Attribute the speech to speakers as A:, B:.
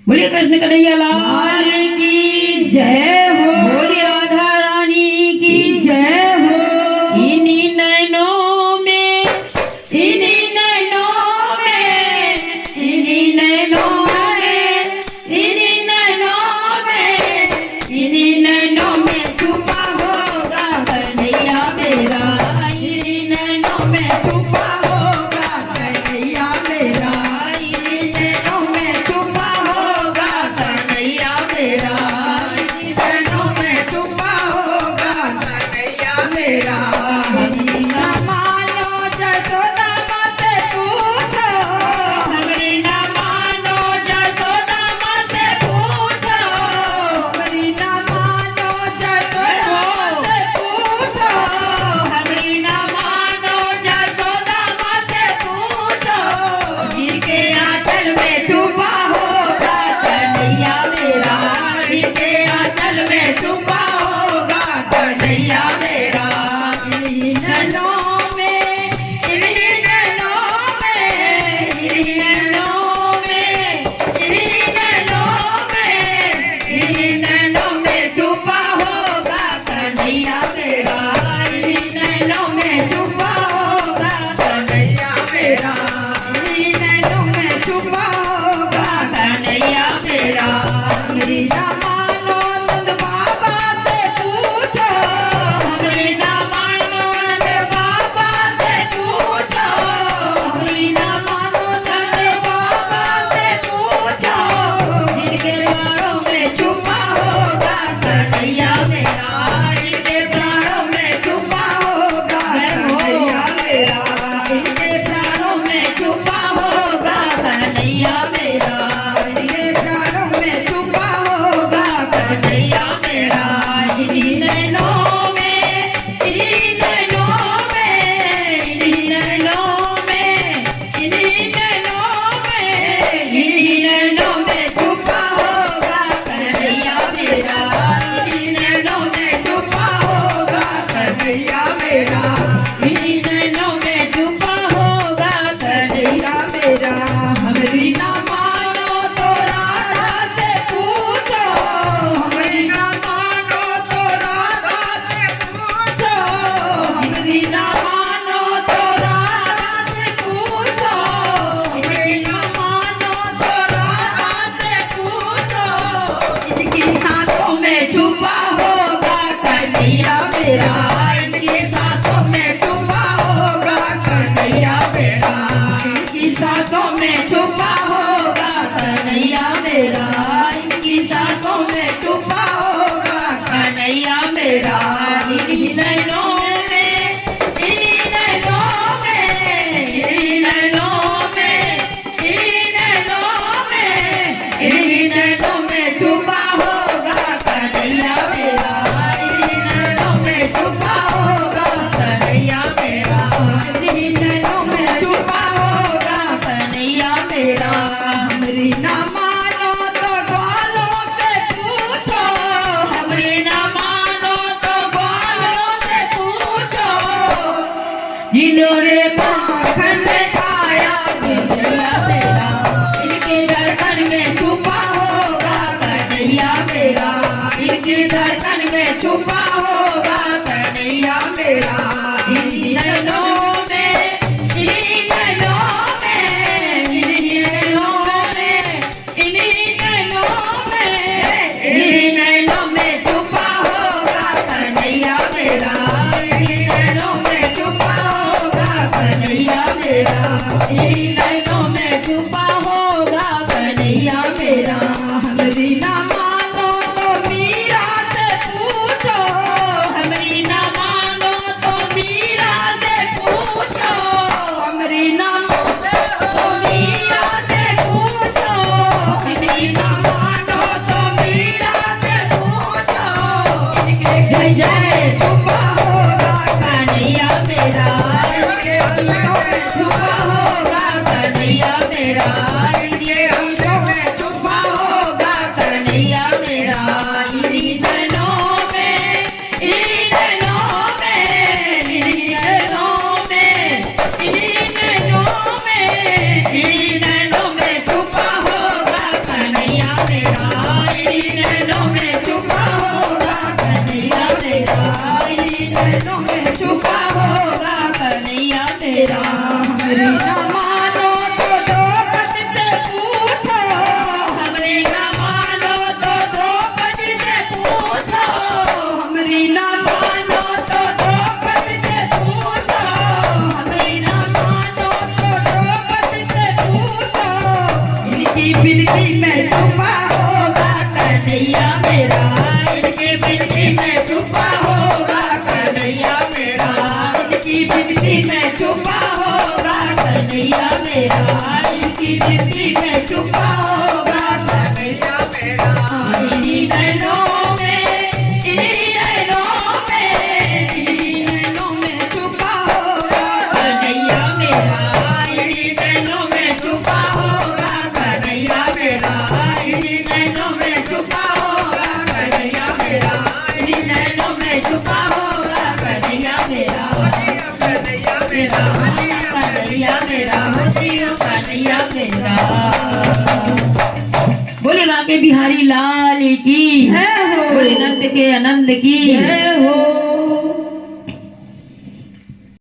A: बोलिए कृष्ण कन्हैया लाल की
B: जय हो।
A: बोलिए राधा रानी की
B: जय हो।
A: इन्हीं नैनों में
B: इन्हीं नैनों में, इन्हीं नैनों में, इन्हीं नैनों में, इन्हीं नैनों में छुपा होगा कन्हैया मेरा। इन्हीं नैनों में छुपा होगा कन्हैया मेरा। इन्हीं नैनों में छुपा होगा कन्हैया मेरा। इन्हीं नैनों में छुपा होगा कन्हैया मेरा। हमारी ना मानो जसोदा मत पूछो, हमारी ना मानो जसोदा मत पूछो, हमारी ना मानो जसोदा मत पूछो, हमारी ना मानो जसोदा मत पूछो। जिनके आंचल में छुपा होगा कन्हैया मेरा। जिनके आंचल में छुपा होगा कन्हैया मेरा। इन्हीं नैनों में, इन्हीं नैनों में, इन्हीं नैनों में, इन्हीं नैनों में, इन्हीं नैनों में छुपा होगा कन्हैया मेरा। इन्हीं नैनों में छुपा होगा कन्हैया मेरा। इन्हीं नैनों में छुपा होगा कन्हैया मेरा। मेरी ना मानो नंद बाबा से पूछो, मेरी ना मानो नंद बाबा से पूछो, मेरी ना मानो नंद बाबा से पूछो। जिनके प्राणों में छुपा होगा कन्हैया मेरा। इनके प्राणों में छुपा होगा कन्हैया मेरा। इनके प्राणों में छुपा होगा कन्हैया मेरा। इनके प्राणों में छुपा होगा कन्हैया मेरा। इन्हीं नैनों में, इन्हीं नैनों में, इन्हीं नैनों में, इन्हीं नैनों में, इन्हीं नैनों में छुपा होगा कन्हैया मेरा। इन्हीं नैनों में छुपा होगा कन्हैया मेरा। इन्हीं नैनों में छुपा होगा कन्हैया मेरा। हमारी ना मानो तो राधा से पूछो, हमारी ना मानो तो राधा से पूछो, हमारी ना मानो तो राधा से पूछो, हमारी ना मानो तो राधा से पूछो। इनकी सांसों में छुपा होगा कन्हैया मेरा। इनकी सांसों में छुपा होगा कन्हैया मेरा। इनकी सांसों में छुपा होगा कन्हैया मेरा। इनकी सांसों में छुपा होगा कन्हैया मेरा। इन्हीं नैनों में, इन्हीं नैनों में, इन्हीं नैनों में, इन्हीं नैनों में, इन्हीं नैनों में छुपा होगा कन्हैया मेरा। इन्हीं नैनों में छुपा होगा कन्हैया मेरा। इन्हीं नैनों में छुपा होगा कन्हैया मेरा। हमारी ना मानो तो ग्वालों से पूछो, हमारी ना मानो तो ग्वालों से पूछो। जिन्होंने माखन खाया कन्हैया मेरा। इनके धड़कन में छुपा होगा कन्हैया मेरा। इनके धड़कन में छुपा होगा कन्हैया मेरा। इन्हीं नैनों में, इन्हीं नैनों में, इन्हीं नैनों में, इन्हीं नैनों में, इन्हीं नैनों में छुपा होगा कन्हैया मेरा। इन्हीं नैनों में छुपा होगा कन्हैया मेरा। इन्हीं नैनों में छुपा होगा कन्हैया मेरा। हमारी ना मानो तो मीरा से पूछो, हमारी ना मानो तो मीरा से पूछो, हमारी ना मानो तो मीरा से पूछो, हमारी ना मानो तो मीरा से पूछो। इनके जय जय छुपा होगा कन्हैया मेरा। इनके अंगों में छुपा होगा कन्हैया मेरा। इनके अंगों में छुपा मेरा इन्हीं नैनों में छुपा होगा कन्हैया मेरा इन्हीं नैनों में छुपा होगा कन्हैया मेरा हमारी ना मानो तो द्रौपदी से पूछो हमारी ना मानो तो द्रौपदी से पूछो हमारी ना मानो तो द्रौपदी से पूछो हमारी ना मानो तो द्रौपदी से पूछो इनकी बिनती में छुपा होगा कन्हैया मेरा इनकी बिनती में छुपा होगा कन्हैया मेरा इनकी बिनती में छुपा होगा कन्हैया मेरा इनकी बिनती में छुपा होगा कन्हैया मेरा इन्हीं नैनों में इन्हीं नैनों में इन्हीं नैनों में छुपा होगा कन्हैया मेरा इन्हीं नैनों में छुपा होगा कन्हैया मेरा इन्हीं नैनों में छुपा होगा कन्हैया मेरा इन्हीं नैनों में छुपा होगा कन्हैया मेरा कन्हैया मेरा कन्हैया मेरा कन्हैया मेरा
A: बोले बाके बिहारी लाल की
B: जय हो
A: बोले नंद के आनंद की
B: जय हो